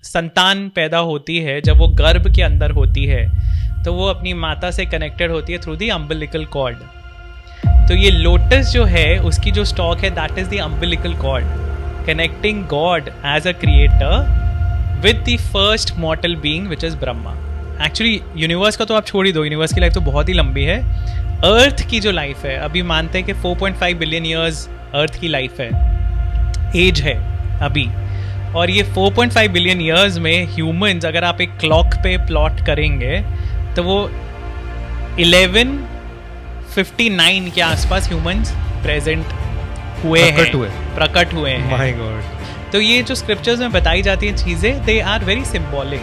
संतान पैदा होती है, जब वो गर्भ के अंदर होती है, तो वो अपनी माता से कनेक्टेड होती है थ्रू दी अम्बिलिकल कॉर्ड। तो ये लोटस जो है उसकी जो स्टॉक है, that is the umbilical cord, connecting God as a creator with the first mortal being which is Brahma. Actually universe का तो आप छोड़ ही दो, यूनिवर्स की लाइफ तो बहुत ही लंबी है। अर्थ की जो लाइफ है, अभी मानते हैं कि 4.5 बिलियन ईयर्स अर्थ की लाइफ है, एज है अभी। और ये 4.5 बिलियन ईयर्स में ह्यूमंस, अगर आप एक क्लॉक पे प्लॉट करेंगे तो वो 1159 के आसपास ह्यूमंस प्रेजेंट प्रकट हुए हैं। My God. तो ये जो स्क्रिप्चर्स में बताई जाती हैं चीज़ें, दे आर वेरी सिम्बॉलिक,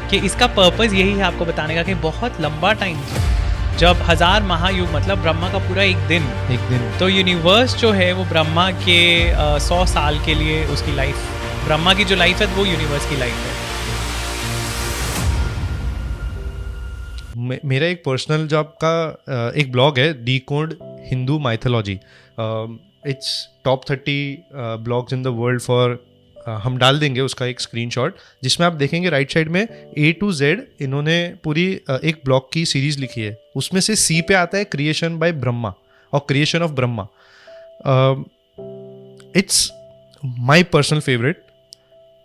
कि इसका पर्पस यही है आपको बताने का कि बहुत लंबा टाइम था, जब 1000 महायुग मतलब ब्रह्मा का पूरा एक दिन, तो यूनिवर्स जो है वो ब्रह्मा के 100 साल के लिए उसकी लाइफ, ब्रह्मा की जो लाइफ है वो यूनिवर्स की लाइफ है। मेरा एक पर्सनल जो आपका एक ब्लॉग है, decode Hindu mythology, its top 30 blogs in the world for, हम डाल देंगे उसका एक स्क्रीनशॉट, जिसमें आप देखेंगे राइट साइड में A to Z इन्होंने पूरी एक ब्लॉग की सीरीज लिखी है। उसमें से C पे आता है क्रिएशन बाय ब्रह्मा और creation of Brahma. It's my personal favourite,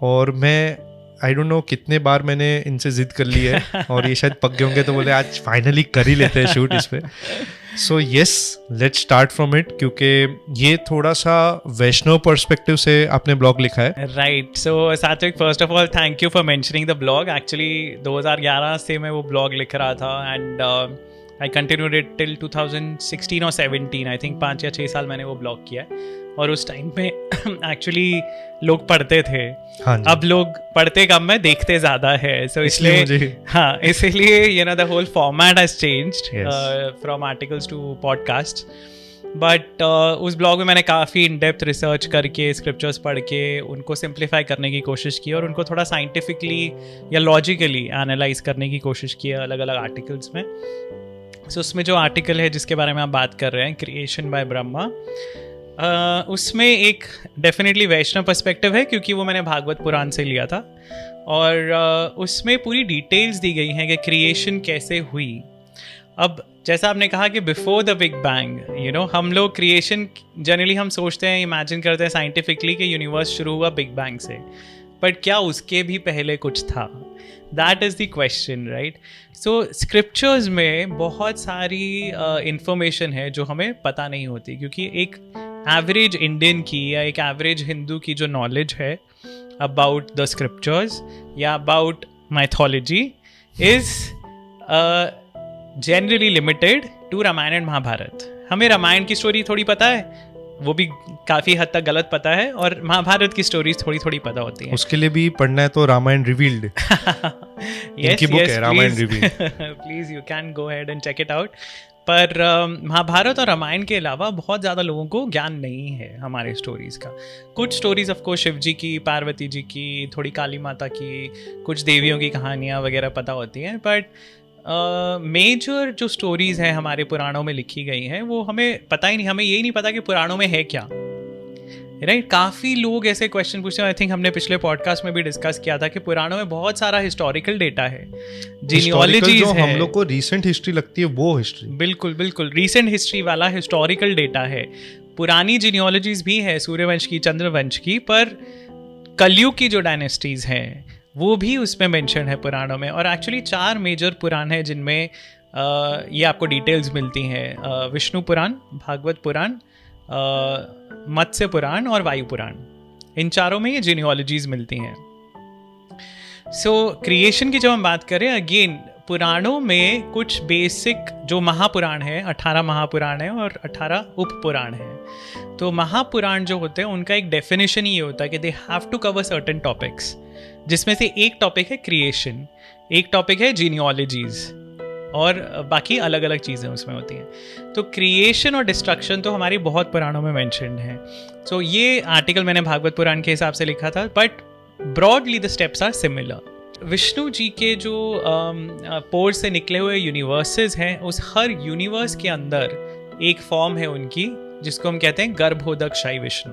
और मैं आई डोंट नो कितने बार मैंने इनसे जिद कर ली है और ये शायद पक गए होंगे, तो बोले आज फाइनली कर ही लेते हैं शूट इस पे। So yes, let's start from it, क्योंकि ये थोड़ा सा वैष्णव पर्सपेक्टिव से आपने ब्लॉग लिखा है। राइट। सो सात्विक, first of all thank you for mentioning the blog. Actually 2011 से मैं वो ब्लॉग लिख रहा था and I continued it till 2016 और 17, आई थिंक 5 या 6 साल मैंने वो ब्लॉग किया है। और उस टाइम पे एक्चुअली लोग पढ़ते थे, हाँ, अब लोग पढ़ते कम है, देखते ज़्यादा है। सो इसलिए हाँ, इसीलिए you know the whole format has changed from articles to podcast. But उस ब्लॉग में मैंने काफ़ी इन डेप्थ रिसर्च करके, स्क्रिप्चर्स पढ़ के उनको सिंप्लीफाई करने की कोशिश की और उनको थोड़ा साइंटिफिकली या लॉजिकली एनालाइज करने की कोशिश की अलग अलग आर्टिकल्स में। सो उसमें जो आर्टिकल है जिसके बारे में आप बात कर रहे हैं, क्रिएशन बाय ब्रह्मा, उसमें एक डेफिनेटली वैष्णव पर्सपेक्टिव है, क्योंकि वो मैंने भागवत पुराण से लिया था। और उसमें पूरी डिटेल्स दी गई हैं कि क्रिएशन कैसे हुई। अब जैसा आपने कहा कि before the big bang, you know, हम लोग क्रिएशन जनरली हम सोचते हैं, इमेजिन करते हैं साइंटिफिकली कि यूनिवर्स शुरू हुआ बिग बैंग से, बट क्या उसके भी पहले कुछ था? That is the question, right? So scriptures में बहुत सारी इंफॉर्मेशन है जो हमें पता नहीं होती, क्योंकि एक एवरेज इंडियन की या एक एवरेज हिंदू की जो नॉलेज है अबाउट द स्क्रिप्चर्स या about mythology is generally limited to Ramayana and Mahabharata. हमें रामायण की स्टोरी थोड़ी पता है, वो भी काफ़ी हद तक गलत पता है, और महाभारत की स्टोरीज थोड़ी थोड़ी पता होती हैं। उसके लिए भी पढ़ना है तो रामायण रिवील्ड, इनकी बुक है Ramayana revealed. Please you can go ahead and check it out. पर महाभारत और रामायण के अलावा बहुत ज़्यादा लोगों को ज्ञान नहीं है हमारे स्टोरीज़ का। कुछ स्टोरीज़ ऑफ कोर्स शिव जी की, पार्वती जी की, थोड़ी काली माता की, कुछ देवियों की कहानियाँ वगैरह पता होती हैं, बट मेजर जो स्टोरीज़ हैं हमारे पुराणों में लिखी गई हैं वो हमें पता ही नहीं। हमें यही नहीं पता कि पुराणों में है क्या, राइट? काफ़ी लोग ऐसे क्वेश्चन पूछते हैं। आई थिंक हमने पिछले पॉडकास्ट में भी डिस्कस किया था कि पुराणों में बहुत सारा हिस्टोरिकल डेटा है, जीनियोलॉजीज है, हम लोग को रीसेंट हिस्ट्री लगती है वो हिस्ट्री। बिल्कुल बिल्कुल, रीसेंट हिस्ट्री वाला हिस्टोरिकल डेटा है। पुरानी जीनियोलॉजीज भी है, सूर्यवंश की, चंद्रवंश की, पर कलयुग की जो डायनेस्टीज हैं वो भी उसमें मेंशन है पुराणों में। और एक्चुअली 4 मेजर पुराण हैं जिनमें ये आपको डिटेल्स मिलती हैं। विष्णु पुराण, भागवत पुराण, मत्स्य पुराण और वायु पुराण। इन चारों में ये जीनियोलॉजीज मिलती हैं। सो क्रिएशन की जब हम बात करें, अगेन पुराणों में कुछ बेसिक जो महापुराण है, 18 महापुराण है और 18 उप पुराण है। तो महापुराण जो होते हैं उनका एक डेफिनेशन ये होता है कि they have to cover certain topics, जिसमें से एक टॉपिक है क्रिएशन, एक टॉपिक है जीनियोलॉजीज, और बाकी अलग अलग चीज़ें उसमें होती हैं। तो क्रिएशन और डिस्ट्रक्शन तो हमारी बहुत पुराणों में मेंशन्ड है। सो ये आर्टिकल मैंने भागवत पुराण के हिसाब से लिखा था, but broadly the steps are similar. Vishnu ji के जो पोर से निकले हुए यूनिवर्सेस हैं, उस हर यूनिवर्स के अंदर एक फॉर्म है उनकी, जिसको हम कहते हैं गर्भोदक शाही विष्णु।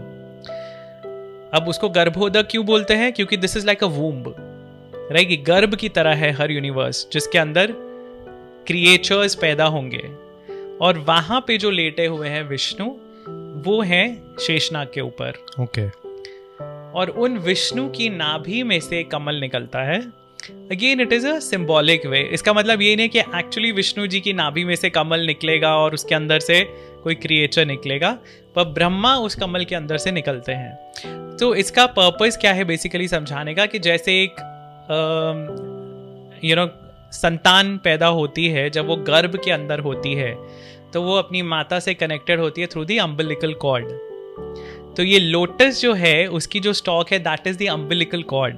अब उसको गर्भोदक क्यों बोलते हैं? क्योंकि this is like a womb, right, कि गर्भ की तरह है हर यूनिवर्स जिसके अंदर क्रिएचर्स पैदा होंगे, और वहां पे जो लेटे हुए हैं विष्णु वो हैं शेषनाग के ऊपर। ओके। और उन विष्णु की नाभि में से कमल निकलता है। Again it is a symbolic way. इसका मतलब ये नहीं कि एक्चुअली विष्णु जी की नाभि में से कमल निकलेगा और उसके अंदर से कोई क्रिएचर निकलेगा, पर ब्रह्मा उस कमल के अंदर से निकलते हैं। तो इसका पर्पस क्या है बेसिकली समझाने का, कि जैसे एक संतान पैदा होती है, जब वो गर्भ के अंदर होती है तो वो अपनी माता से कनेक्टेड होती है थ्रू दी अम्बिलिकल कॉर्ड। तो ये लोटस जो है उसकी जो स्टॉक है that is the umbilical cord,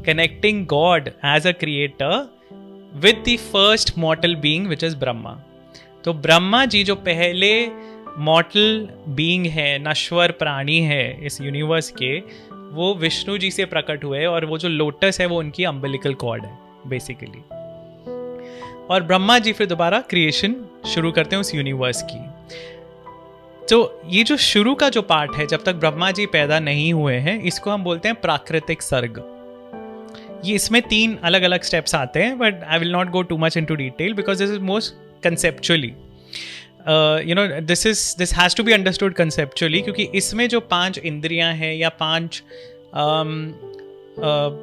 connecting God as a creator with the first mortal being which is Brahma. तो ब्रह्मा जी जो पहले मॉर्टल बीइंग है, नश्वर प्राणी है इस यूनिवर्स के, वो विष्णु जी से प्रकट हुए, और वो जो लोटस है वो उनकी अम्बिलिकल कॉर्ड है बेसिकली। और ब्रह्मा जी फिर दोबारा क्रिएशन शुरू करते हैं उस यूनिवर्स की। तो ये जो शुरू का जो पार्ट है, जब तक ब्रह्मा जी पैदा नहीं हुए हैं, इसको हम बोलते हैं प्राकृतिक सर्ग। ये इसमें 3 अलग अलग स्टेप्स आते हैं, but I will not go too much into detail because this is most conceptually, this has to be understood conceptually, क्योंकि इसमें जो 5 इंद्रियां हैं या 5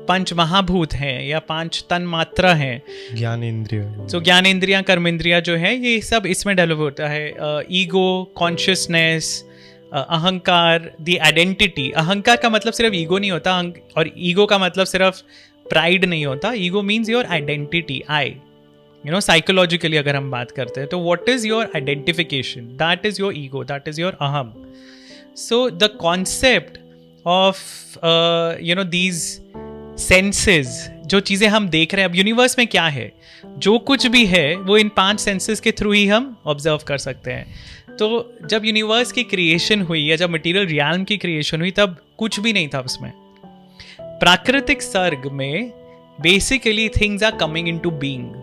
पंच महाभूत हैं या 5 तन मात्रा हैं, ज्ञान इंद्रिय, तो ज्ञान इंद्रियां, कर्म इंद्रियां जो है, ये सब इसमें डेवलप होता है। ईगो, कॉन्शियसनेस, अहंकार, द आइडेंटिटी। अहंकार का मतलब सिर्फ ईगो नहीं होता, और ईगो का मतलब सिर्फ प्राइड नहीं होता। Ego means your identity, I, psychologically अगर हम बात करते हैं तो what is your identification, that is your ego, that is your अहम। So the concept of these senses, जो चीज़ें हम देख रहे हैं अब यूनिवर्स में क्या है, जो कुछ भी है वो इन 5 सेंसेस के थ्रू ही हम ऑब्जर्व कर सकते हैं। तो जब यूनिवर्स की क्रिएशन हुई या जब मटेरियल रियल्म की क्रिएशन हुई, तब कुछ भी नहीं था उसमें। प्राकृतिक सर्ग में basically things are coming into being.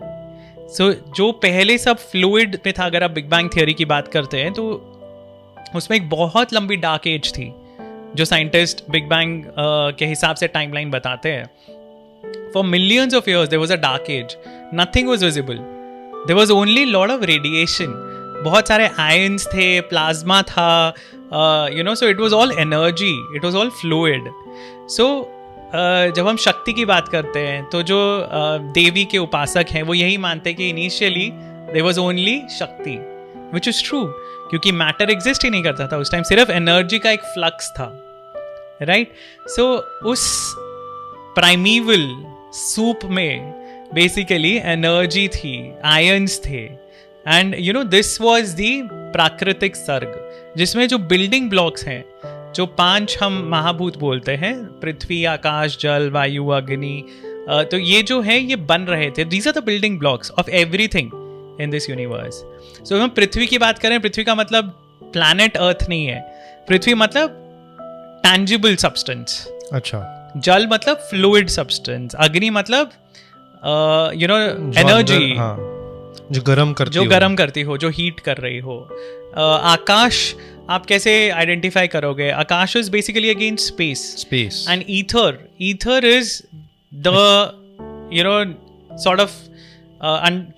So जो पहले सब फ्लूइड में था, अगर आप बिग बैंग थियरी की बात करते हैं तो उसमें एक बहुत लंबी डार्क एज थी, जो साइंटिस्ट बिग बैंग के हिसाब से टाइमलाइन बताते हैं। For millions of years there was a dark age, nothing was visible, there was only lot of radiation, बहुत सारे आयंस थे, प्लाज्मा था, so it was all energy, it was all fluid. So जब हम शक्ति की बात करते हैं तो जो देवी के उपासक हैं वो यही मानते हैं कि इनिशियली देयर वाज ओनली शक्ति, विच इज ट्रू, क्योंकि मैटर एग्जिस्ट ही नहीं करता था उस टाइम, सिर्फ एनर्जी का एक फ्लक्स था, राइट। सो उस प्राइमीवल सूप में बेसिकली एनर्जी थी, आयंस थे, एंड दिस वाज द प्राकृतिक सर्ग, जिसमें जो बिल्डिंग ब्लॉक्स हैं, जो 5 हम महाभूत बोलते हैं, पृथ्वी, आकाश, जल, वायु, अग्नि, तो ये जो है ये बन रहे थे। These are the building blocks of everything in this universe. So हम पृथ्वी की बात करें, पृथ्वी का मतलब प्लैनेट अर्थ नहीं है, पृथ्वी मतलब टैंजिबल सब्सटेंस। अच्छा। जल मतलब फ्लूइड सब्सटेंस, अग्नि मतलब एनर्जी, हाँ, जो गर्म करती हो, जो हीट कर रही हो। आकाश आप कैसे आइडेंटिफाई करोगे? Akash is basically again space and ether is the sort of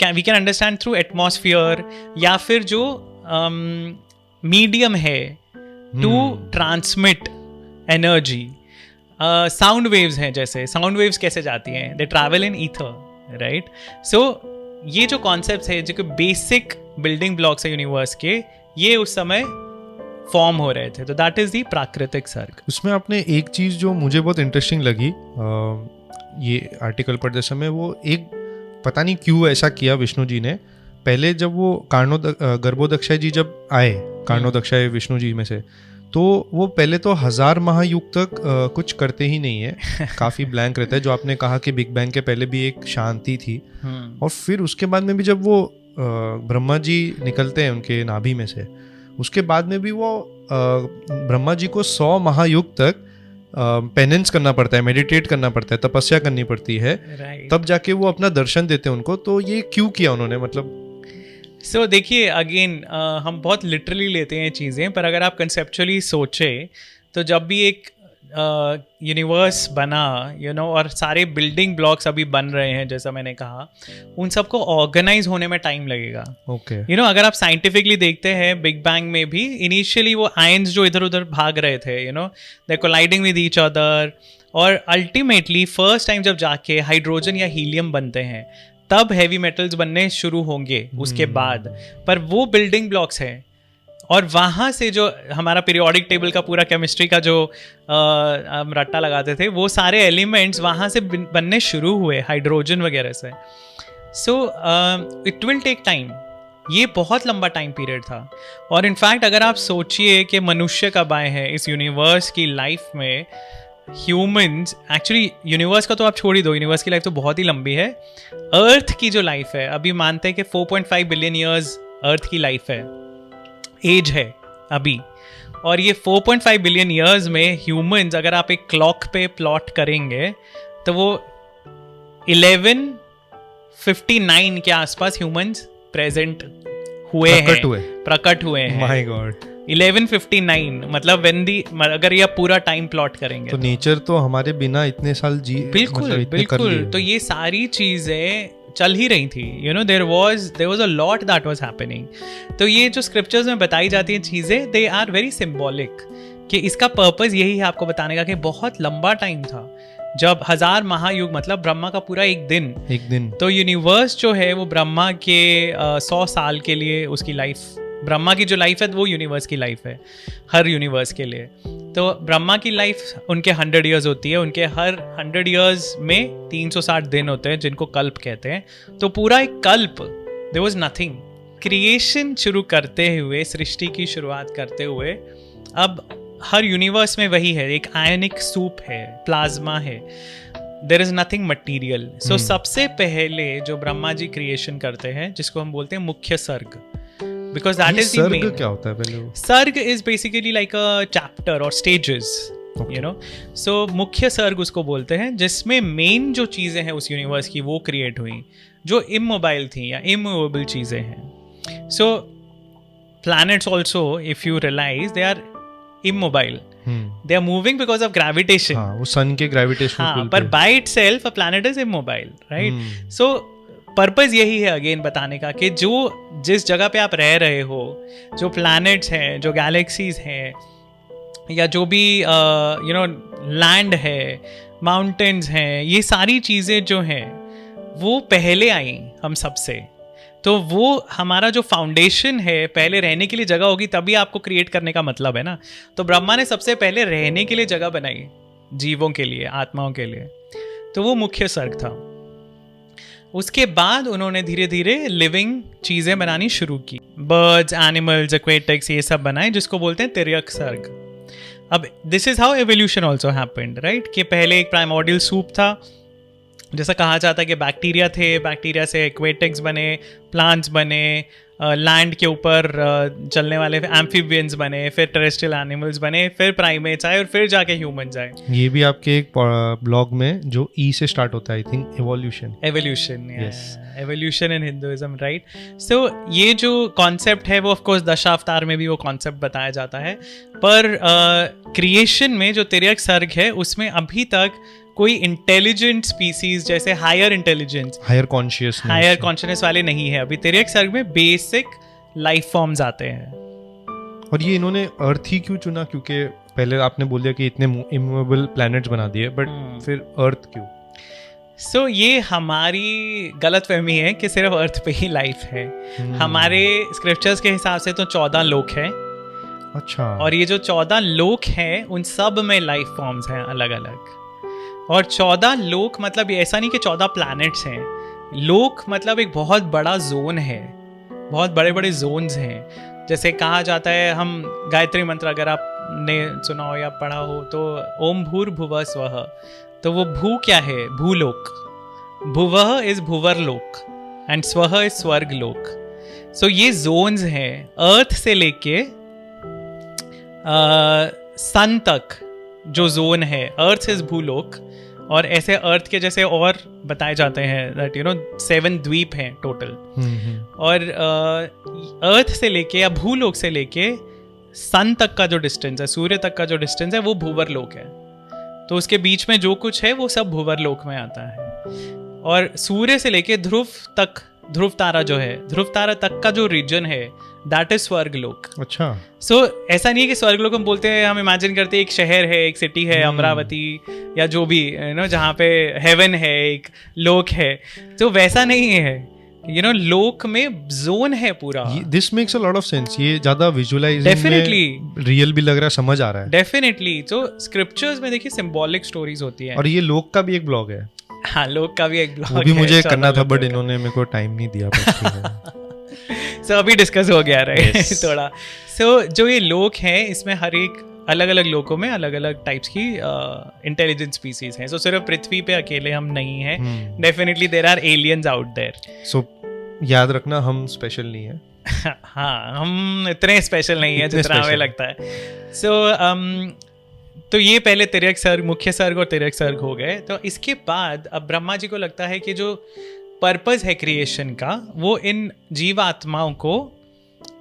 we can understand through atmosphere, या फिर जो मीडियम है to transmit energy. Sound waves हैं, जैसे साउंड वेव्स कैसे जाती हैं, they travel in ether, right. So ये जो कॉन्सेप्ट्स है, जो कि बेसिक बिल्डिंग ब्लॉक्स है यूनिवर्स के, ये उस समय फॉर्म हो रहे थे। तो दैट इज द प्राकृतिक सर्ग। उसमें आपने एक चीज़ जो मुझे बहुत इंटरेस्टिंग लगी ये आर्टिकल पढ़ते समय, वो एक पता नहीं क्यों ऐसा किया विष्णु जी ने। पहले जब वो गर्भोदक्षाय जी जब आए, कर्णोदक्षाय विष्णु जी में से, तो वो पहले तो 1000 महायुग तक कुछ करते ही नहीं है, काफ़ी ब्लैंक रहता है, जो आपने कहा कि बिग बैंग के पहले भी एक शांति थी। और फिर उसके बाद में भी जब वो ब्रह्मा जी निकलते हैं उनके नाभि में से, उसके बाद में भी वो ब्रह्मा जी को 100 महायुग तक पेनेंस करना पड़ता है, मेडिटेट करना पड़ता है, तपस्या करनी पड़ती है, तब जाके वो अपना दर्शन देते हैं उनको। तो ये क्यों किया उन्होंने, मतलब? सो देखिए, अगेन हम बहुत लिटरली लेते हैं चीज़ें, पर अगर आप कंसेप्चुअली सोचे तो जब भी एक यूनिवर्स बना और सारे बिल्डिंग ब्लॉक्स अभी बन रहे हैं जैसा मैंने कहा, उन सबको ऑर्गेनाइज होने में टाइम लगेगा। ओके अगर आप साइंटिफिकली देखते हैं बिग बैंग में भी इनिशियली वो आयंस जो इधर उधर भाग रहे थे दे कोलाइडिंग विद ईच अदर, और अल्टीमेटली फर्स्ट टाइम जब जाके हाइड्रोजन या हीलियम बनते हैं तब हैवी मेटल्स बनने शुरू होंगे उसके बाद। पर वो बिल्डिंग ब्लॉक्स हैं, और वहाँ से जो हमारा पीरियोडिक टेबल का पूरा केमिस्ट्री का जो हम रट्टा लगाते थे, वो सारे एलिमेंट्स वहाँ से बनने शुरू हुए हाइड्रोजन वगैरह से। So it will take time, ये बहुत लंबा टाइम पीरियड था। और इनफैक्ट अगर आप सोचिए कि मनुष्य कब आए हैं इस यूनिवर्स की लाइफ में, ह्यूमंस एक्चुअली, यूनिवर्स का तो आप छोड़ ही दो, यूनिवर्स की लाइफ तो बहुत ही लंबी है। अर्थ की जो लाइफ है, अभी मानते हैं कि 4.5 बिलियन ईयर्स अर्थ की लाइफ है, एज है अभी। और ये 4.5 बिलियन ईयर्स में ह्यूमंस अगर आप एक क्लॉक पे प्लॉट करेंगे तो वो 1159 के आसपास ह्यूमंस प्रेजेंट हुए हैं, प्रकट हुए हैं। माय गॉड 1159 मतलब अगर ये पूरा टाइम प्लॉट करेंगे तो नेचर तो हमारे बिना इतने साल बिल्कुल बिल्कुल। तो ये सारी चीजें चल ही रही थी, there was a lot that was happening. तो ये जो स्क्रिप्चर्स में बताई जाती हैं चीजें, दे आर वेरी सिंबॉलिक, कि इसका पर्पस यही है आपको बताने का कि बहुत लंबा टाइम था जब 1000 महायुग मतलब ब्रह्मा का पूरा एक दिन। तो यूनिवर्स जो है वो ब्रह्मा के 100 साल के लिए उसकी लाइफ, ब्रह्मा की जो लाइफ है वो यूनिवर्स की लाइफ है हर यूनिवर्स के लिए। तो ब्रह्मा की लाइफ उनके 100 ईयर्स होती है, उनके हर 100 ईयर्स में 360 दिन होते हैं जिनको कल्प कहते हैं। तो पूरा एक कल्प, देयर वाज नथिंग। क्रिएशन शुरू करते हुए, सृष्टि की शुरुआत करते हुए, अब हर यूनिवर्स में वही है, एक आयनिक सूप है, प्लाज्मा है, देयर इज नथिंग मटीरियल। सो सबसे पहले जो ब्रह्मा जी क्रिएशन करते हैं जिसको हम बोलते हैं मुख्य सर्ग, because that is the main. क्या होता है पहले वो? सर्ग is basically like a chapter or stages, so मुख्य सर्ग उसको बोलते हैं, जिसमें मेन जो चीजें हैं उस यूनिवर्स की वो क्रिएट हुई जो इमोबाइल थी या इमूवेबल चीजें हैं। so planets also, if you realize, they are immobile. They are moving because of gravitation. हाँ, वो सन के ग्रेविटेशन। हाँ, पर by itself a planet is immobile, right? so purpose यही है अगेन बताने का कि जिस जगह पे आप रह रहे हो, जो प्लैनेट्स हैं, जो गैलेक्सीज हैं, या जो भी लैंड है, माउंटेन्स हैं, ये सारी चीज़ें जो हैं वो पहले आई हम सबसे। तो वो हमारा जो फाउंडेशन है, पहले रहने के लिए जगह होगी तभी आपको क्रिएट करने का मतलब है ना। तो ब्रह्मा ने सबसे पहले रहने के लिए जगह बनाई, जीवों के लिए, आत्माओं के लिए। तो वो मुख्य सर्ग था। उसके बाद उन्होंने धीरे धीरे लिविंग चीज़ें बनानी शुरू की, बर्ड्स, एनिमल्स, एक्वेटिक्स, ये सब बनाए, जिसको बोलते हैं तिर्यक सर्ग। अब this is how evolution also happened, right? कि पहले एक प्राइमोर्डियल सूप था, जैसा कहा जाता है कि बैक्टीरिया थे, बैक्टीरिया से एक्वेटिक्स बने, प्लांट्स बने, लैंड के ऊपर चलने वाले एम्फीबियंस बने, फिर टेरेस्ट्रियल एनिमल्स बने, फिर प्राइमेट्स आए और फिर जाके ह्यूमंस आए। ये भी आपके एक ब्लॉग में जो ई से स्टार्ट होता है, I think evolution in Hinduism, right? So ये जो कॉन्सेप्ट है वो ऑफ कोर्स दशावतार में भी वो कॉन्सेप्ट बताया जाता है, पर क्रिएशन में जो तिर्यक सर्ग है उसमें अभी तक कोई इंटेलिजेंट स्पीसीज जैसे हायर इंटेलिजेंस, हायर कॉन्शियसनेस वाले नहीं है। अभी तिर्यक सर्ग में बेसिक लाइफ फॉर्म्स आते हैं। और ये इन्होंने अर्थ ही क्यों चुना? क्योंकि पहले आपने बोल दिया कि इतने इमूवेबल प्लैनेट्स बना दिए, बट फिर अर्थ क्यों? सो ये हमारी गलतफहमी है कि सिर्फ अर्थ पे ही लाइफ है। हमारे स्क्रिप्चर्स के हिसाब से तो 14 लोक हैं। अच्छा। और ये जो 14 लोक हैं उन सब में लाइफ फॉर्म्स हैं अलग अलग। और 14 लोक मतलब ऐसा नहीं कि 14 प्लैनेट्स हैं। लोक मतलब एक बहुत बड़ा जोन है, बहुत बड़े बड़े जोन्स हैं। जैसे कहा जाता है, हम गायत्री मंत्र अगर आपने सुना हो या पढ़ा हो तो ओम भूर्भुवः स्वः, तो वो भू क्या है? भूलोक। भुवः इज भुवर लोक एंड स्वः इज स्वर्ग लोक। सो ये जोन्स हैं अर्थ से लेके सन तक जो जोन है, अर्थ इज भूलोक। और ऐसे अर्थ के जैसे और बताए जाते हैं दैट 7 द्वीप हैं टोटल। और अर्थ से लेके या भूलोक से लेके सन तक का जो डिस्टेंस है, सूर्य तक का जो डिस्टेंस है, वो भूवर लोक है। तो उसके बीच में जो कुछ है वो सब भूवर लोक में आता है। और सूर्य से लेके ध्रुव तक, ध्रुव तारा जो है, ध्रुव तारा तक का जो रीजन है दैट इज स्वर्गलोक। अच्छा। सो ऐसा नहीं है कि स्वर्गलोक हम बोलते हैं, हम इमेजिन करते हैं एक शहर है, एक सिटी है, अमरावती या जो भी जहाँ पे हेवन है, एक लोक है, तो वैसा नहीं है। लोक में जोन है पूरा। This makes a lot of sense. ये ज्यादा विजुअलाइजिंग डेफिनेटली रियल भी लग रहा है, समझ आ रहा है। डेफिनेटली। तो स्क्रिप्चर्स में देखिए सिंबॉलिक स्टोरीज होती है। और ये लोक का भी एक ब्लॉग है। हाँ, लोक का भी एक ब्लॉग है। वो भी मुझे करना था बट इन्होंने मेरे को टाइम नहीं दिया। सो अभी डिस्कस हो गया रहे थोड़ा। सो जो ये लोक है, इसमें हर एक अलग अलग लोकों में अलग अलग टाइप्स की इंटेलिजेंट स्पीसीज हैं। सो सिर्फ पृथ्वी पे अकेले हम नहीं हैं। Definitely there are aliens out there. So याद रखना, हम स्पेशल नहीं है। हाँ, हम इतने स्पेशल नहीं है जितना हमें लगता है। सो तो ये पहले तिर्यक सर्ग, मुख्य सर्ग और तिर्यक सर्ग हो गए। तो इसके बाद अब ब्रह्मा जी को लगता है कि जो पर्पस है क्रिएशन का, वो इन जीवात्माओं को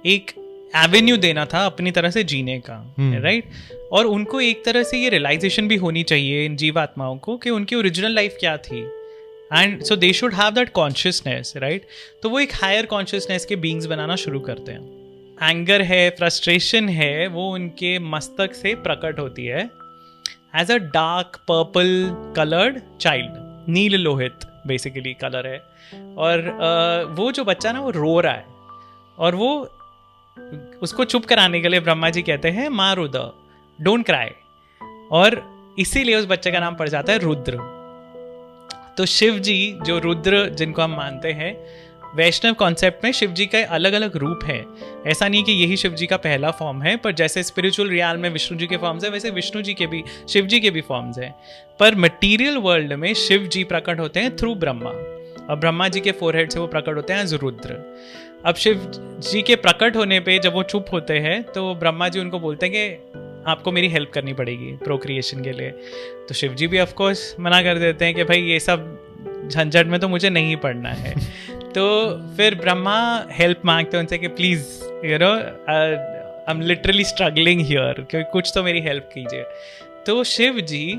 एक एवेन्यू देना था अपनी तरह से जीने का, राइट। और उनको एक तरह से ये रियलाइजेशन भी होनी चाहिए इन जीवात्माओं को कि उनकी ओरिजिनल लाइफ क्या थी, and so they should have that consciousness, right. तो वो एक हायर कॉन्शियसनेस के बीइंग्स बनाना शुरू करते हैं। एंगर है, फ्रस्ट्रेशन है, वो उनके मस्तक से प्रकट होती है as a dark purple coloured child, नील लोहित बेसिकली कलर है। और वो जो बच्चा ना वो रो रहा है, और वो उसको चुप कराने के लिए ब्रह्मा जी कहते हैं माँ रुद्र, डोंट क्राई, और इसीलिए उस बच्चे का नाम पड़ जाता है रुद्र। तो शिव जी जो रुद्र जिनको हम मानते हैं, वैष्णव कॉन्सेप्ट में शिव जी का अलग अलग रूप है। ऐसा नहीं कि यही शिव जी का पहला फॉर्म है, पर जैसे स्पिरिचुअल रियल में विष्णु जी के फॉर्म्स है, वैसे विष्णु जी के भी, शिव जी के भी फॉर्म्स हैं। पर मटीरियल वर्ल्ड में शिव जी प्रकट होते हैं थ्रू ब्रह्मा, और ब्रह्मा जी के फोरहेड से वो प्रकट होते हैं एज रुद्र। अब शिव जी के प्रकट होने पे जब वो चुप होते हैं तो ब्रह्मा जी उनको बोलते हैं कि आपको मेरी हेल्प करनी पड़ेगी प्रोक्रिएशन के लिए। तो शिव जी भी ऑफ कोर्स मना कर देते हैं कि भाई ये सब झंझट में तो मुझे नहीं पड़ना है। तो फिर ब्रह्मा हेल्प मांगते हैं उनसे कि please I am literally struggling here, क्योंकि कुछ तो मेरी हेल्प कीजिए। तो शिव जी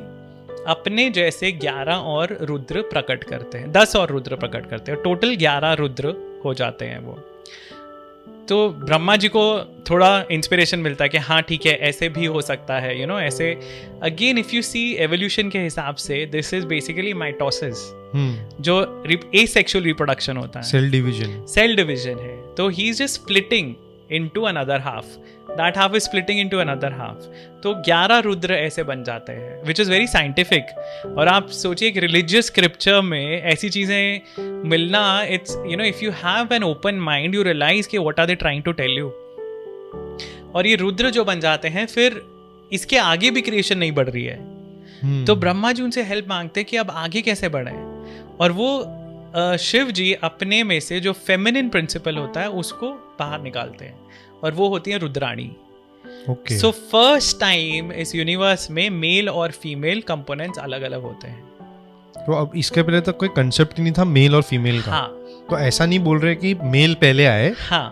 अपने जैसे 11 और रुद्र प्रकट करते हैं, 10 और रुद्र प्रकट करते हैं, टोटल 11 रुद्र हो जाते हैं वो। तो ब्रह्मा जी को थोड़ा इंस्पिरेशन मिलता है कि हाँ ठीक है, ऐसे भी हो सकता है, ऐसे। Again if you see evolution के हिसाब से दिस इज बेसिकली माइटोसिस, जो एसेक्सुअल रिप्रोडक्शन होता है, सेल डिवीजन है। तो he is just splitting into another half, that half is splitting into another half. तो 11 रुद्र ऐसे बन जाते हैं, विच इज़ वेरी साइंटिफिक। और आप सोचिए कि रिलीजियस स्क्रिप्चर में ऐसी चीज़ें मिलना, it's if you have an open mind you realise कि what are they trying to tell you. और ये रुद्र जो बन जाते हैं, फिर इसके आगे भी क्रिएशन नहीं बढ़ रही है। तो ब्रह्मा जी उनसे हेल्प मांगते हैं कि अब आगे कैसे बढ़े। और वो शिव जी अपने में से जो फेमिनिन प्रिंसिपल होता है उसको बाहर निकालते हैं, और वो होती है रुद्राणी। सो फर्स्ट टाइम इस यूनिवर्स में मेल और फीमेल कंपोनेंट्स अलग अलग होते हैं। तो अब इसके पहले तक कोई कंसेप्ट नहीं था मेल और फीमेल का। हाँ, तो ऐसा नहीं बोल रहे कि मेल पहले आए। हाँ,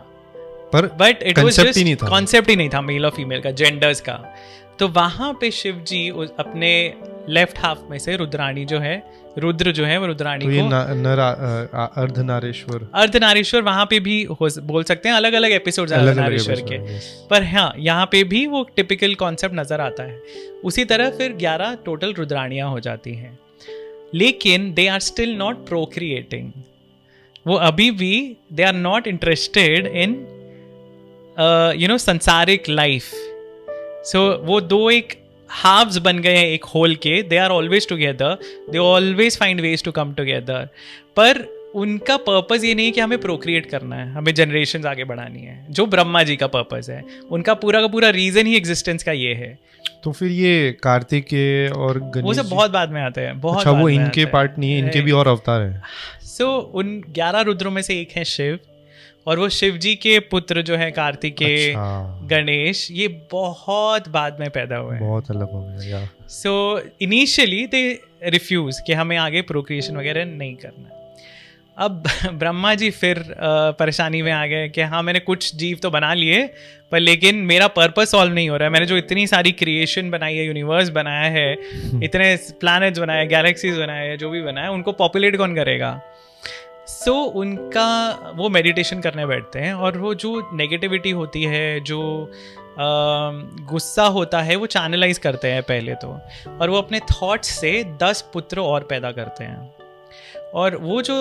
पर बट इट वाज कंसेप्ट ही नहीं था, कॉन्सेप्ट ही नहीं था मेल और फीमेल का, जेंडर्स का। तो वहां पे शिव जी अपने लेफ्ट हाफ में से रुद्राणी जो है, रुद्र जो है वो रुद्राणी तो को अर्धनारीश्वर वहां पे भी बोल सकते हैं। अलग अलग एपिसोड्स हैं अर्धनारीश्वर के, पर हाँ यहाँ पे भी वो टिपिकल कॉन्सेप्ट नजर आता है। उसी तरह फिर 11 टोटल रुद्राणियां हो जाती हैं, लेकिन they are still not procreating. वो अभी भी they are not interested in संसारिक लाइफ। सो वो दो एक हाफ्स बन गए हैं एक होल के, they are always together, they always find ways to come together. पर उनका पर्पस ये नहीं है कि हमें प्रोक्रिएट करना है, हमें जनरेशंस आगे बढ़ानी है, जो ब्रह्मा जी का पर्पस है। उनका पूरा का पूरा रीजन ही एग्जिस्टेंस का ये है। तो फिर ये कार्तिकेय और गणेश वो सब बहुत बाद में आते हैं, बहुत। अच्छा, वो इनके पार्ट नहीं है, इनके भी और अवतार है। सो उन 11 रुद्रों में से एक है शिव, और वो शिव जी के पुत्र जो है कार्तिकेय, गणेश, ये बहुत बाद में पैदा हुए हैं, बहुत अलग हो गया। सो इनिशियली दे रिफ्यूज कि हमें आगे प्रोक्रिएशन वगैरह नहीं करना। अब ब्रह्मा जी फिर परेशानी में आ गए कि हाँ मैंने कुछ जीव तो बना लिए पर लेकिन मेरा पर्पस सॉल्व नहीं हो रहा है। मैंने जो इतनी सारी क्रिएशन बनाई है, यूनिवर्स बनाया है, इतने प्लैनेट्स बनाए, गैलेक्सीज बनाए है, जो भी बनाया उनको पॉपुलेट कौन करेगा। सो उनका वो मेडिटेशन करने बैठते हैं और वो जो नेगेटिविटी होती है, जो गुस्सा होता है, वो चैनलाइज करते हैं पहले तो, और वो अपने थॉट्स से 10 पुत्र और पैदा करते हैं। और वो जो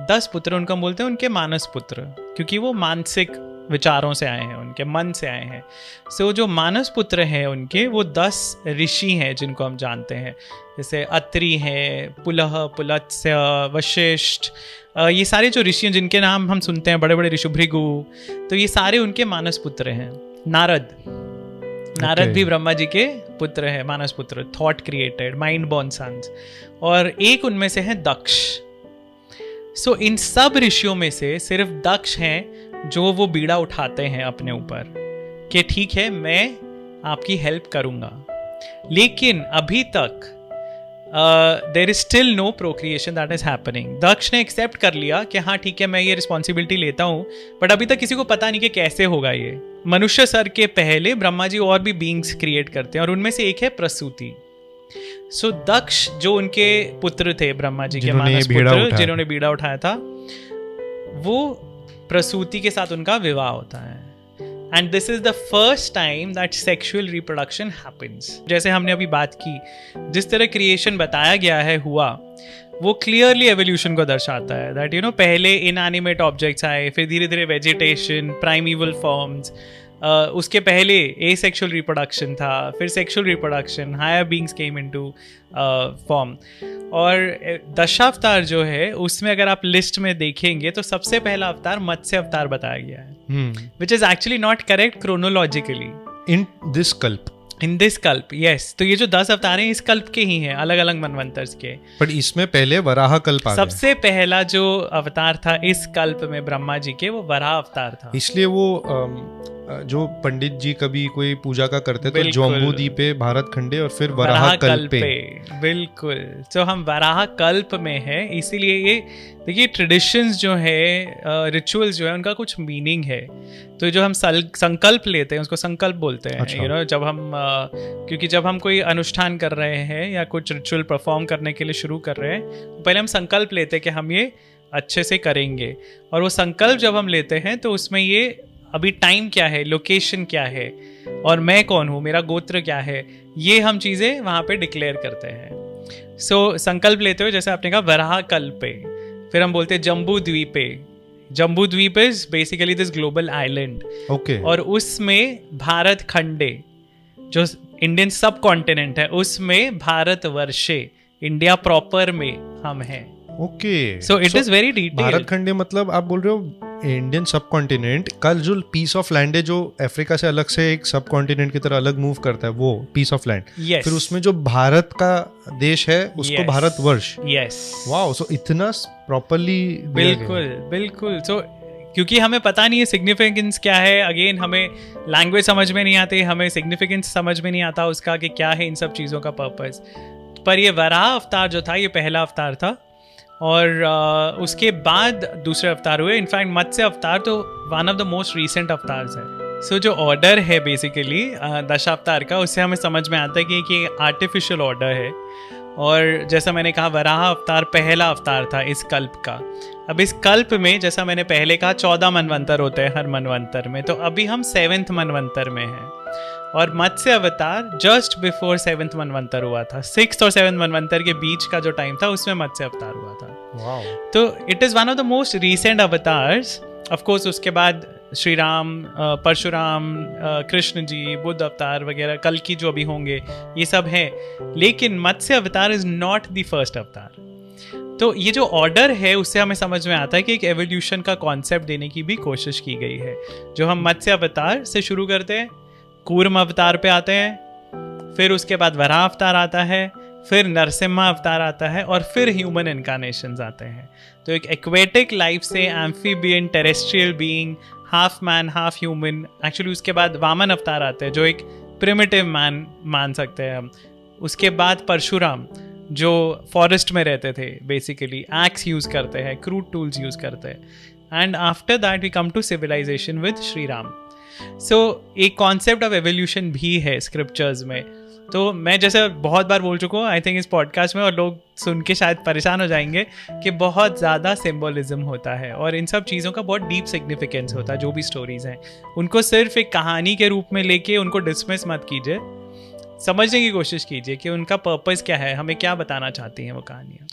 10 पुत्र उनका बोलते हैं उनके मानस पुत्र, क्योंकि वो मानसिक विचारों से आए हैं, उनके मन से आए हैं। सो जो मानस पुत्र हैं उनके, वो 10 ऋषि हैं जिनको हम जानते हैं, जैसे अत्रि हैं, पुलह, पुलत्स्य, वशिष्ठ, ये सारे जो ऋषि हैं जिनके नाम हम सुनते हैं, बड़े बड़े ऋषि, भृगु, तो ये सारे उनके मानस पुत्र हैं। नारद भी ब्रह्मा जी के पुत्र है, मानस पुत्र, thought created, mind born sons. और एक उनमें से है दक्ष। सो इन सब ऋषियों में से सिर्फ दक्ष हैं जो वो बीड़ा उठाते हैं अपने ऊपर कि ठीक है मैं आपकी हेल्प करूंगा। लेकिन अभी तक there is still no procreation that is happening. Daksha ने एक्सेप्ट कर लिया कि हाँ ठीक है मैं ये रिस्पॉन्सिबिलिटी लेता हूँ, बट अभी तक किसी को पता नहीं कि कैसे होगा ये। मनुष्य सर के पहले ब्रह्मा जी और भी बीइंग्स क्रिएट करते हैं और उनमें से एक है प्रसूति। सो दक्ष जो उनके पुत्र थे, ब्रह्मा जी के मानस पुत्र जिन्होंने बीड़ा उठाया था, वो प्रसूति के साथ उनका विवाह होता है। And this is the first time that sexual reproduction happens. जैसे हमने अभी बात की, जिस तरह क्रिएशन बताया गया है हुआ, वो क्लियरली एवोल्यूशन को दर्शाता है। दैट यू नो पहले इनएनिमेट ऑब्जेक्ट्स आए, फिर धीरे धीरे वेजिटेशन, प्राइमेवल फॉर्म्स, उसके पहले एसेक्सुअल रिप्रोडक्शन था, फिर sexual reproduction, higher beings came into form. और दशावतार जो है उसमें अगर आप लिस्ट में देखेंगे तो सबसे पहला अवतार मत्स्य अवतार बताया गया है, which is actually not correct chronologically in this कल्प। यस, तो ये जो 10 अवतार हैं इस कल्प के ही हैं, अलग अलग मनवंतर्स के। पर इसमें पहले वराह कल्प आ गया। सबसे पहला जो अवतार था इस कल्प में ब्रह्मा जी के, वो वराह अवतार था। इसलिए वो जो पंडित जी कभी कोई पूजा का करते तो जम्बूद्वीपे, भारत खंडे और फिर वराह कल्पे। बिल्कुल, तो हम वराह कल्प में है, इसीलिए ये देखिए ट्रेडिशंस जो है, रिचुअल्स जो है, उनका कुछ मीनिंग है। तो जो हम संकल्प लेते हैं उसको संकल्प बोलते हैं। अच्छा। यू नो जब हम क्योंकि जब हम कोई अनुष्ठान कर रहे हैं या कुछ रिचुअल परफॉर्म करने के लिए शुरू कर रहे हैं तो पहले हम संकल्प लेते हैं कि हम ये अच्छे से करेंगे। और वो संकल्प जब हम लेते हैं तो उसमें ये अभी टाइम क्या है, लोकेशन क्या है, और मैं कौन हूँ, मेरा गोत्र क्या है, ये हम चीज़ें वहाँ पे डिक्लेयर करते हैं। सो संकल्प लेते हुए जैसे आपने कहा वराह कल्पे, फिर हम बोलते हैं जम्बू द्वीपे। जम्बू द्वीप is basically this global island. Okay. और उसमें भारत खंडे जो इंडियन सब कॉन्टिनेंट है उसमें भारत वर्षे, इंडिया प्रॉपर में हम हैं। Okay, so it is very detailed. Bharat खंडे मतलब आप बोल रहे हो इंडियन सब कॉन्टिनेंट का जो पीस ऑफ लैंड है, जो अफ्रीका से अलग से एक सब कॉन्टिनेंट की तरह अलग मूव करता है, वो पीस ऑफ लैंड। yes. फिर उसमें जो भारत का देश है उसको yes. भारतवर्ष। यस, वाओ, सो इतना प्रॉपर्ली। बिल्कुल बिल्कुल। सो क्योंकि हमें पता नहीं है सिग्निफिकेंस क्या है, अगेन हमें लैंग्वेज समझ में नहीं आती, हमें सिग्निफिकेंस समझ में नहीं आता उसका कि क्या है इन सब चीज़ों का पर्पस। पर ये वराह अवतार जो था ये पहला अवतार था, और उसके बाद दूसरे अवतार हुए। इनफैक्ट मत्स्य अवतार तो one of the most recent avatars है। सो जो ऑर्डर है बेसिकली दशावतार का, उससे हमें समझ में आता है कि आर्टिफिशियल ऑर्डर है। और जैसा मैंने कहा वराह अवतार पहला अवतार था इस कल्प का। अब इस कल्प में जैसा मैंने पहले कहा 14 मनवंतर होते हैं हर मनवंतर में, तो अभी हम 7th मनवंतर में हैं। और मत्स्य अवतार जस्ट बिफोर 7th मनवंतर हुआ था। 6th और 7th मनवंतर के बीच का जो टाइम था उसमें मत्स्य अवतार हुआ था। Wow. तो it is one of the most recent avatars. Of course उसके बाद श्री राम, परशुराम, कृष्ण जी, बुद्ध अवतार वगैरह कल की जो अभी होंगे ये सब हैं, लेकिन मत्स्य अवतार इज नॉट द फर्स्ट अवतार। तो ये जो ऑर्डर है उससे हमें समझ में आता है कि एक एवोल्यूशन का कॉन्सेप्ट देने की भी कोशिश की गई है। जो हम मत्स्य अवतार से शुरू करते हैं, कूर्म अवतार पे आते हैं, फिर उसके बाद वराह अवतार आता है, फिर नरसिम्हा अवतार आता है, और फिर ह्यूमन इनकारनेशंस आते हैं। तो एक एक्वेटिक लाइफ से amphibian terrestrial being, half man half human, actually उसके बाद वामन अवतार आते हैं जो एक प्रिमिटिव मैन मान सकते हैं हम। उसके बाद परशुराम जो फॉरेस्ट में रहते थे, बेसिकली एक्स यूज़ करते हैं, क्रूड टूल्स यूज़ करते हैं। And after that we come to civilisation with Shri Ram. So एक कॉन्सेप्ट ऑफ एवोल्यूशन भी है स्क्रिप्चर्स में। तो मैं जैसे बहुत बार बोल चुका हूँ आई थिंक इस पॉडकास्ट में, और लोग सुन के शायद परेशान हो जाएंगे कि बहुत ज़्यादा सिम्बोलिज्म होता है और इन सब चीज़ों का बहुत डीप सिग्निफिकेंस होता है। जो भी स्टोरीज़ हैं उनको सिर्फ एक कहानी के रूप में लेके उनको डिसमिस मत कीजिए, समझने की कोशिश कीजिए कि उनका पर्पस क्या है, हमें क्या बताना चाहती हैं वो कहानियाँ।